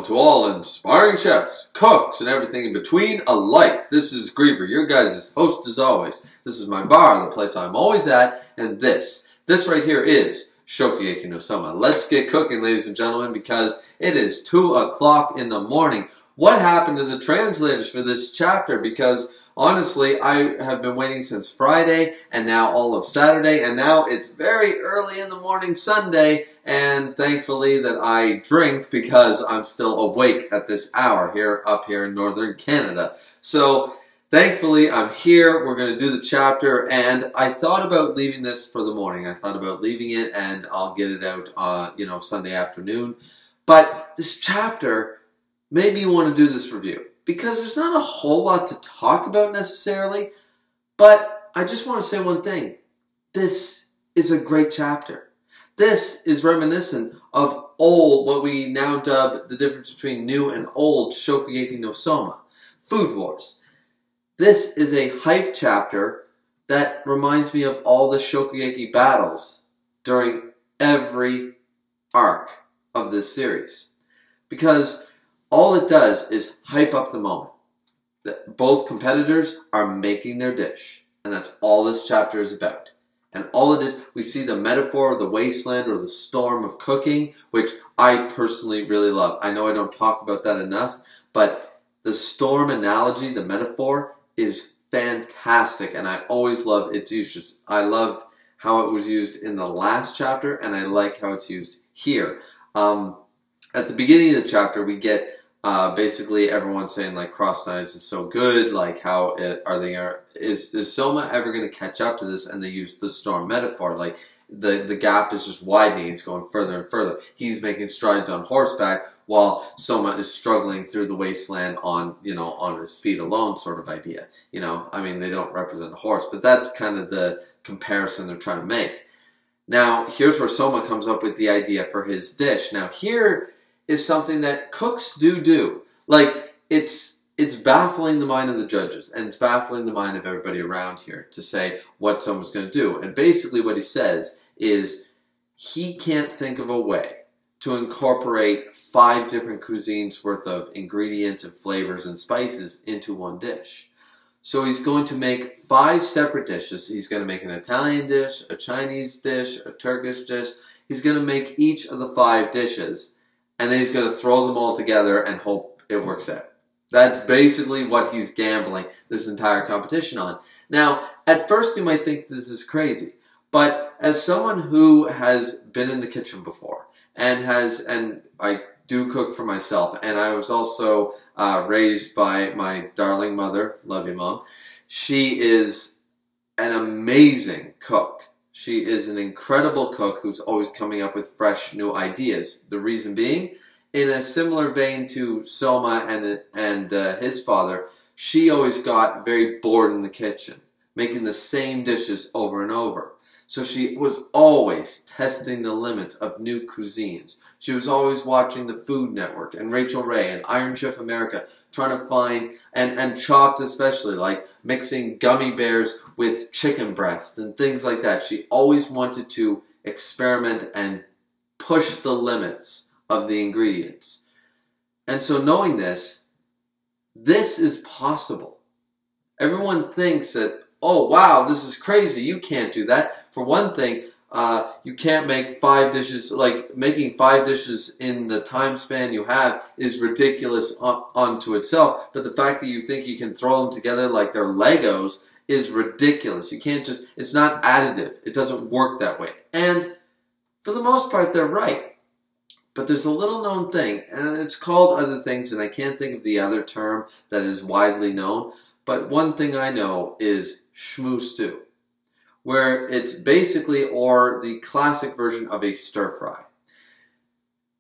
Welcome to all inspiring chefs, cooks, and everything in between alike. This is Griever, your guys' host as always. This is my bar, the place I'm always at, and this right here is Shokugeki no Soma. Let's get cooking, ladies and gentlemen, because it is 2 o'clock in the morning. What happened to the translators for this chapter? Because honestly, I have been waiting since Friday, and now all of Saturday, and now it's very early in the morning Sunday, and thankfully that I drink because I'm still awake at this hour up here in northern Canada. So thankfully I'm here, we're going to do the chapter, and I thought about leaving this for the morning. I thought about leaving it and I'll get it out, Sunday afternoon. But this chapter, maybe you want to do this review, because there's not a whole lot to talk about necessarily, but I just want to say one thing. This is a great chapter. This is reminiscent of old, what we now dub the difference between new and old Shokugeki no Soma, Food Wars. This is a hype chapter that reminds me of all the Shokugeki battles during every arc of this series. Because all it does is hype up the moment. That both competitors are making their dish. And that's all this chapter is about. And all it is, we see the metaphor of the wasteland or the storm of cooking, which I personally really love. I know I don't talk about that enough, but the storm analogy, the metaphor, is fantastic. And I always love its usage. I loved how it was used in the last chapter, and I like how it's used here. At the beginning of the chapter, we get basically everyone saying like cross knives is so good, like how is Soma ever going to catch up to this? And they use the storm metaphor, like the gap is just widening, it's going further and further. He's making strides on horseback while Soma is struggling through the wasteland on his feet alone, sort of idea. I mean, they don't represent a horse, but that's kind of the comparison they're trying to make. Now, here's where Soma comes up with the idea for his dish. Now, here is something that cooks do. Like, it's baffling the mind of the judges, and it's baffling the mind of everybody around here to say what someone's going to do. And basically what he says is he can't think of a way to incorporate 5 different cuisines worth of ingredients and flavors and spices into one dish. So he's going to make 5 separate dishes. He's going to make an Italian dish, a Chinese dish, a Turkish dish. He's going to make each of the 5 dishes, and then he's going to throw them all together and hope it works out. That's basically what he's gambling this entire competition on. Now, at first you might think this is crazy, but as someone who has been in the kitchen before, and I do cook for myself, and I was also raised by my darling mother, love you mom. She is an amazing cook. She is an incredible cook who's always coming up with fresh new ideas. The reason being, in a similar vein to Soma and his father, she always got very bored in the kitchen, making the same dishes over and over. So she was always testing the limits of new cuisines. She was always watching the Food Network and Rachel Ray and Iron Chef America, trying to find, and Chopped especially, like mixing gummy bears with chicken breast and things like that. She always wanted to experiment and push the limits of the ingredients. And so knowing this is possible. Everyone thinks that, oh wow, this is crazy, you can't do that. For one thing, you can't make 5 dishes, like making 5 dishes in the time span you have is ridiculous unto itself, but the fact that you think you can throw them together like they're Legos is ridiculous. You can't just, it's not additive. It doesn't work that way. And for the most part, they're right. But there's a little known thing, and it's called other things, and I can't think of the other term that is widely known, but one thing I know is shmoo stew, where it's basically, or the classic version of a stir-fry.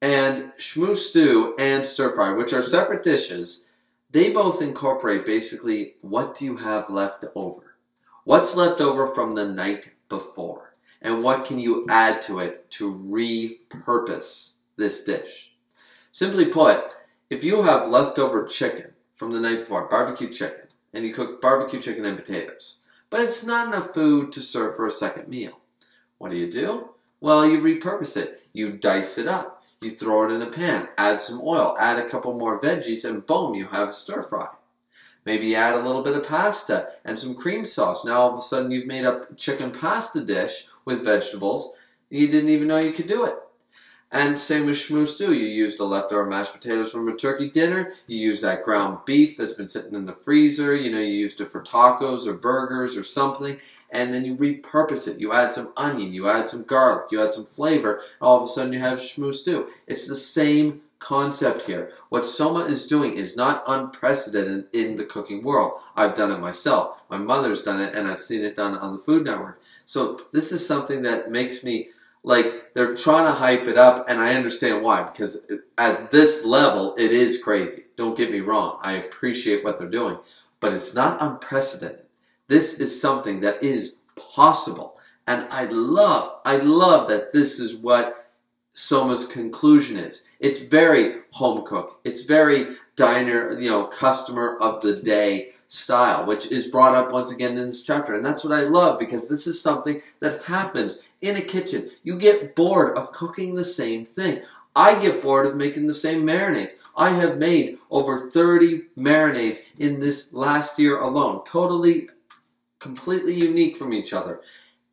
And shmoo stew and stir-fry, which are separate dishes, they both incorporate basically what do you have left over. What's left over from the night before, and what can you add to it to repurpose this dish. Simply put, if you have leftover chicken from the night before, barbecue chicken, and you cook barbecue chicken and potatoes, but it's not enough food to serve for a second meal, what do? Well, you repurpose it. You dice it up. You throw it in a pan, add some oil, add a couple more veggies, and boom, you have a stir fry. Maybe you add a little bit of pasta and some cream sauce. Now all of a sudden you've made a chicken pasta dish with vegetables. You didn't even know you could do it. And same with shmoo stew. You use the leftover mashed potatoes from a turkey dinner. You use that ground beef that's been sitting in the freezer. You used it for tacos or burgers or something. And then you repurpose it. You add some onion. You add some garlic. You add some flavor. And all of a sudden you have shmoo stew. It's the same concept here. What Soma is doing is not unprecedented in the cooking world. I've done it myself. My mother's done it, and I've seen it done on the Food Network. So this is something that makes me like they're trying to hype it up, and I understand why, because at this level, it is crazy. Don't get me wrong. I appreciate what they're doing, but it's not unprecedented. This is something that is possible, and I love that this is what Soma's conclusion is. It's very home cook. It's very diner, customer of the day style, which is brought up once again in this chapter. And that's what I love, because this is something that happens in a kitchen. You get bored of cooking the same thing. I get bored of making the same marinades. I have made over 30 marinades in this last year alone. Totally, completely unique from each other.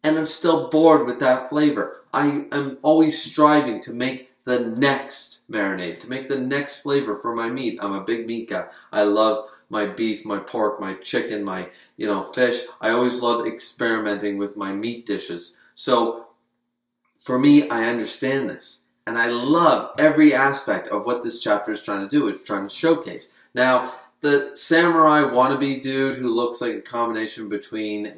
And I'm still bored with that flavor. I am always striving to make the next marinade, to make the next flavor for my meat. I'm a big meat guy. I love my beef, my pork, my chicken, my fish. I always love experimenting with my meat dishes. So for me, I understand this. And I love every aspect of what this chapter is trying to do. It's trying to showcase. Now, the samurai wannabe dude who looks like a combination between,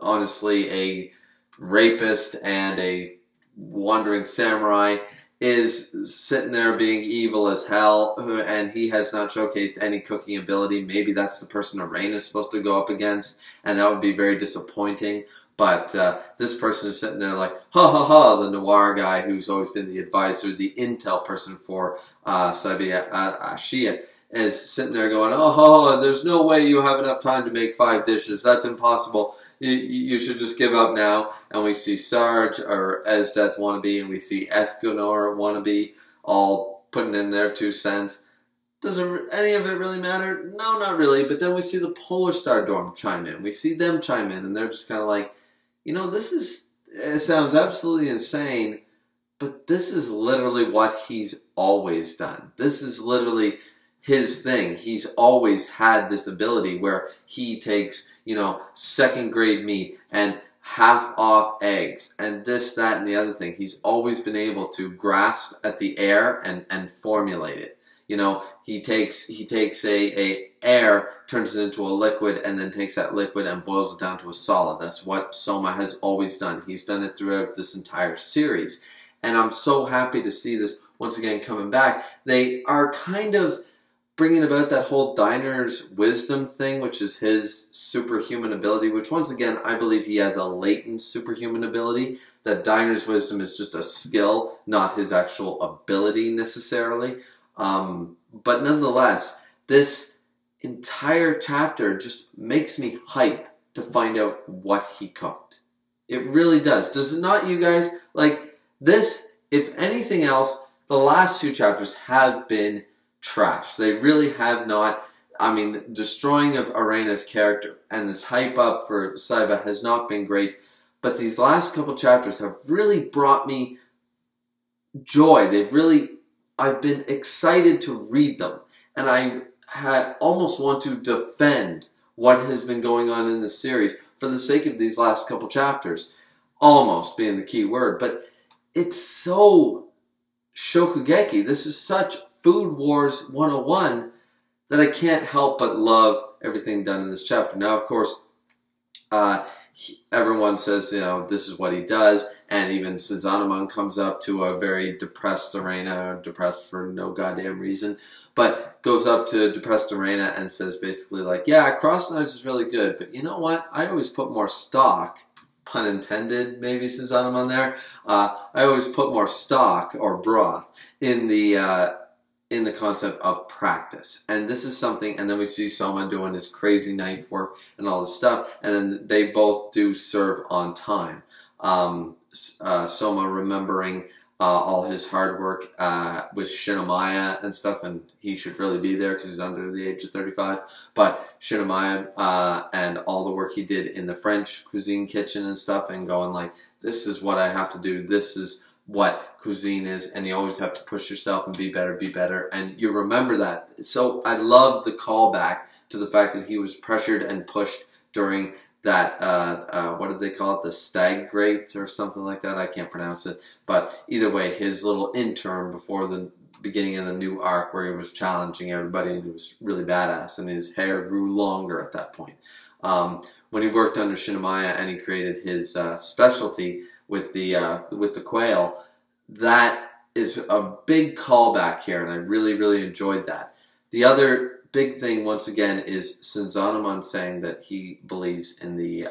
honestly, a rapist and a wandering samurai is sitting there being evil as hell, and he has not showcased any cooking ability. Maybe that's the person Arena is supposed to go up against, and that would be very disappointing. But this person is sitting there like, ha ha ha, the noir guy who's always been the advisor, the intel person for Sabi Ashia, is sitting there going, oh, there's no way you have enough time to make 5 dishes. That's impossible. You should just give up now. And we see Sarge, or Esdeath wannabe, and we see Escanor wannabe, all putting in their 2 cents. Doesn't any of it really matter? No, not really. But then we see the Polar Star Dorm chime in. We see them chime in, and they're just kind of like, it sounds absolutely insane, but this is literally what he's always done. This is literally his thing. He's always had this ability where he takes, 2nd grade meat and half off eggs and this, that, and the other thing. He's always been able to grasp at the air and formulate it. He takes a air, turns it into a liquid, and then takes that liquid and boils it down to a solid. That's what Soma has always done. He's done it throughout this entire series. And I'm so happy to see this once again coming back. They are kind of bringing about that whole Diner's wisdom thing, which is his superhuman ability, which once again, I believe he has a latent superhuman ability. That Diner's wisdom is just a skill, not his actual ability necessarily. But nonetheless, this entire chapter just makes me hype to find out what he cooked. It really does. Does it not, you guys? Like, this, if anything else, the last 2 chapters have been trash. They really have not. I mean, destroying of Arena's character and this hype up for Saiba has not been great. But these last couple chapters have really brought me joy. I've been excited to read them, and I almost want to defend what has been going on in this series for the sake of these last couple chapters. Almost being the key word, but it's so Shokugeki. This is such Food Wars 101 that I can't help but love everything done in this chapter. Now, of course, everyone says, this is what he does, and even Suzanemon comes up to a very depressed Arena, depressed for no goddamn reason, but goes up to depressed Arena and says basically like, yeah, cross knives is really good, but you know what? I always put more stock, pun intended, maybe Suzanemon there, I always put more stock or broth in the concept of practice. And this is something, and then we see Soma doing his crazy knife work and all this stuff, and then they both do serve on time. Soma remembering all his hard work with Shinomiya and stuff, and he should really be there because he's under the age of 35. But Shinomiya and all the work he did in the French cuisine kitchen and stuff, and going like, this is what I have to do, this is what cuisine is, and you always have to push yourself and be better, and you remember that. So I love the callback to the fact that he was pressured and pushed during that, what did they call it, the stag grate or something like that, I can't pronounce it, but either way, his little interim before the beginning of the new arc where he was challenging everybody, and he was really badass, and his hair grew longer at that point. When he worked under Shinomiya and he created his specialty with the quail, that is a big callback here, and I really enjoyed that. The other big thing, once again, is Senzanaman saying that he believes in the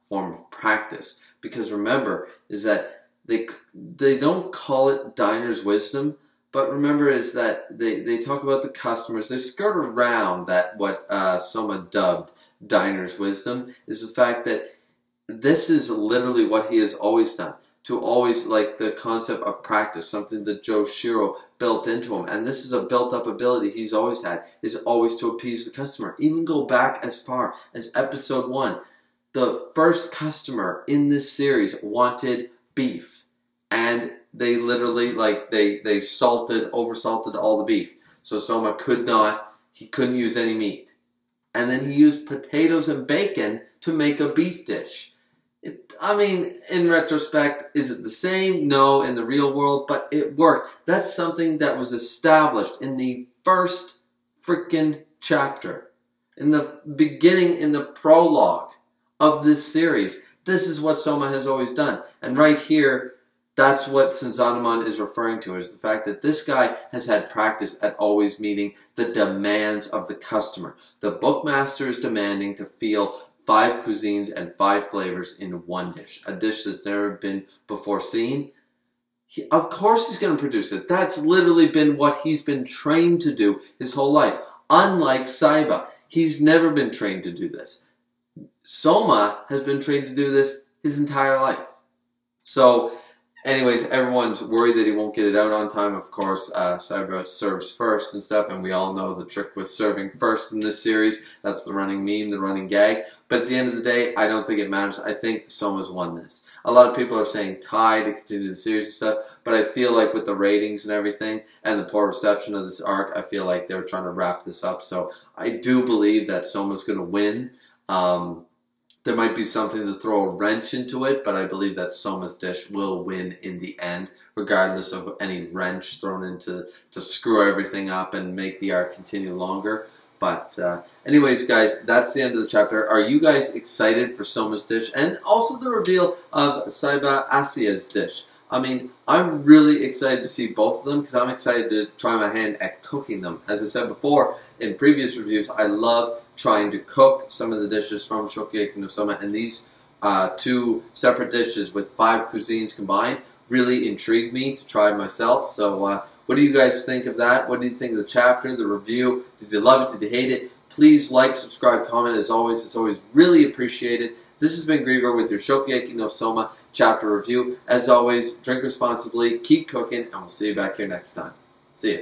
form of practice, because remember is that they don't call it diner's wisdom, but remember is that they talk about the customers. They skirt around that what Soma dubbed diner's wisdom is the fact that this is literally what he has always done. To always, like the concept of practice, something that Joshiro built into him. And this is a built-up ability he's always had, is always to appease the customer. Even go back as far as episode 1. The first customer in this series wanted beef. And they literally, like, they oversalted all the beef. So Soma he couldn't use any meat. And then he used potatoes and bacon to make a beef dish. I mean, in retrospect, is it the same? No, in the real world, but it worked. That's something that was established in the first freaking chapter. In the beginning, in the prologue of this series. This is what Soma has always done. And right here, that's what Senzanaman is referring to, is the fact that this guy has had practice at always meeting the demands of the customer. The bookmaster is demanding to feel 5 cuisines and 5 flavors in one dish. A dish that's never been before seen. Of course he's going to produce it. That's literally been what he's been trained to do his whole life. Unlike Saiba, he's never been trained to do this. Soma has been trained to do this his entire life. So, anyways, everyone's worried that he won't get it out on time. Of course, Saiba serves first and stuff, and we all know the trick with serving first in this series. That's the running meme, the running gag. But at the end of the day, I don't think it matters. I think Soma's won this. A lot of people are saying tie to continue the series and stuff, but I feel like with the ratings and everything, and the poor reception of this arc, I feel like they're trying to wrap this up. So I do believe that Soma's going to win. There might be something to throw a wrench into it, but I believe that Soma's dish will win in the end, regardless of any wrench thrown into to screw everything up and make the arc continue longer. But anyways, guys, that's the end of the chapter. Are you guys excited for Soma's dish? And also the reveal of Saiba Asia's dish. I mean, I'm really excited to see both of them because I'm excited to try my hand at cooking them. As I said before in previous reviews, I love trying to cook some of the dishes from Shokugeki no Soma, and these 2 separate dishes with 5 cuisines combined really intrigued me to try myself. So what do you guys think of that? What do you think of the chapter, the review? Did you love it? Did you hate it? Please like, subscribe, comment. As always, it's always really appreciated. This has been Griever with your Shokugeki no Soma chapter review. As always, drink responsibly, keep cooking, and we'll see you back here next time. See ya.